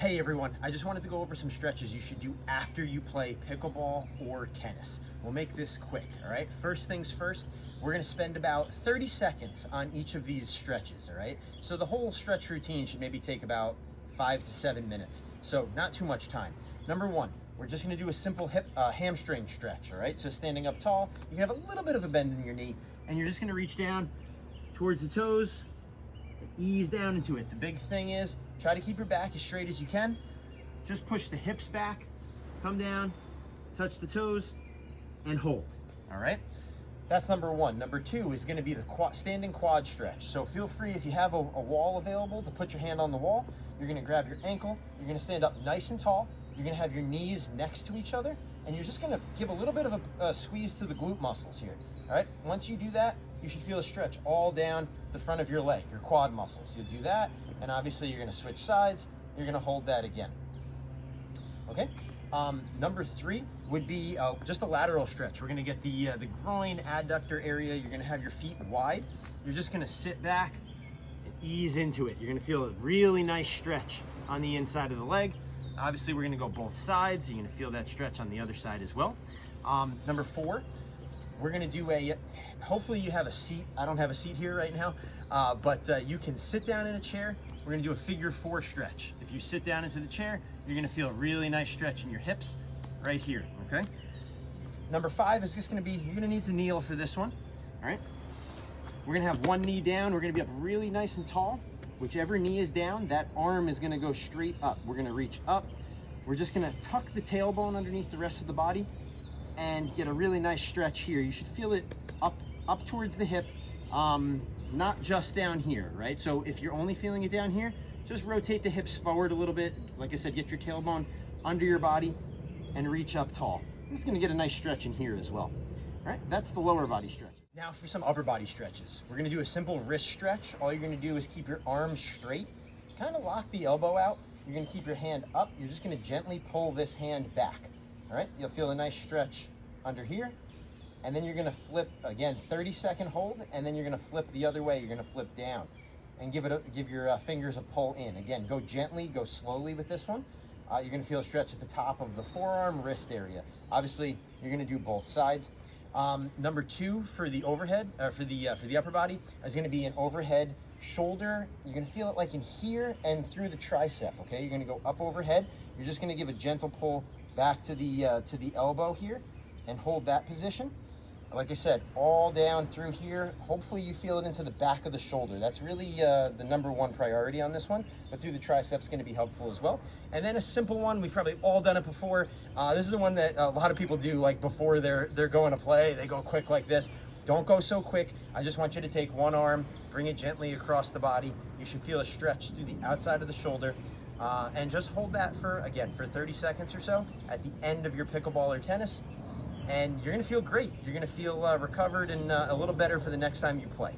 Hey everyone, I just wanted to go over some stretches you should do after you play pickleball or tennis. We'll make this quick, all right? First things first, we're gonna spend about 30 seconds on each of these stretches, all right? So the whole stretch routine should maybe take about 5 to 7 minutes, so not too much time. Number one, we're just gonna do a simple hamstring stretch, all right? So standing up tall, you can have a little bit of a bend in your knee, and you're just gonna reach down towards the toes, ease down into it. The big thing is try to keep your back as straight as you can. Just push the hips back, come down, touch the toes, and hold. All right, that's number one. Number two is going to be the standing quad stretch. So feel free, if you have a wall available, to put your hand on the wall. You're going to grab your ankle, you're going to stand up nice and tall, you're going to have your knees next to each other, and you're just going to give a little bit of a squeeze to the glute muscles here. All right, once you do that, you should feel a stretch all down the front of your leg, your quad muscles. You'll do that, and obviously you're gonna switch sides. You're gonna hold that again. Okay, number three would be just a lateral stretch. We're gonna get the groin adductor area. You're gonna have your feet wide. You're just gonna sit back and ease into it. You're gonna feel a really nice stretch on the inside of the leg. Obviously, we're gonna go both sides. You're gonna feel that stretch on the other side as well. Number four, we're gonna do hopefully you have a seat. I don't have a seat here right now, but you can sit down in a chair. We're gonna do a figure four stretch. If you sit down into the chair, you're gonna feel a really nice stretch in your hips right here, okay? Number five is just gonna be, you're gonna need to kneel for this one, all right? We're gonna have one knee down. We're gonna be up really nice and tall. Whichever knee is down, that arm is gonna go straight up. We're gonna reach up. We're just gonna tuck the tailbone underneath the rest of the body and get a really nice stretch here. You should feel it up towards the hip, not just down here, right? So if you're only feeling it down here, just rotate the hips forward a little bit. Like I said, get your tailbone under your body and reach up tall. This is gonna get a nice stretch in here as well. All right, that's the lower body stretch. Now for some upper body stretches. We're gonna do a simple wrist stretch. All you're gonna do is keep your arms straight, kind of lock the elbow out. You're gonna keep your hand up. You're just gonna gently pull this hand back. All right, you'll feel a nice stretch under here, and then you're gonna flip again, 30-second hold, and then you're gonna flip the other way. You're gonna flip down and give your fingers a pull in. Again, go gently, go slowly with this one. You're gonna feel a stretch at the top of the forearm, wrist area. Obviously, you're gonna do both sides. Number two for the overhead, for the upper body, is gonna be an overhead shoulder. You're gonna feel it like in here and through the tricep, okay? You're gonna go up overhead. You're just gonna give a gentle pull back to the elbow here and hold that position. Like I said, all down through here. Hopefully you feel it into the back of the shoulder. That's really the number one priority on this one, but through the triceps going to be helpful as well. And then a simple one, we've probably all done it before. This is the one that a lot of people do, like before they're going to play. They go quick like this. Don't go so quick. I just want you to take one arm, bring it gently across the body. You should feel a stretch through the outside of the shoulder. And just hold that for 30 seconds or so at the end of your pickleball or tennis, and you're gonna feel great. You're gonna feel recovered and a little better for the next time you play.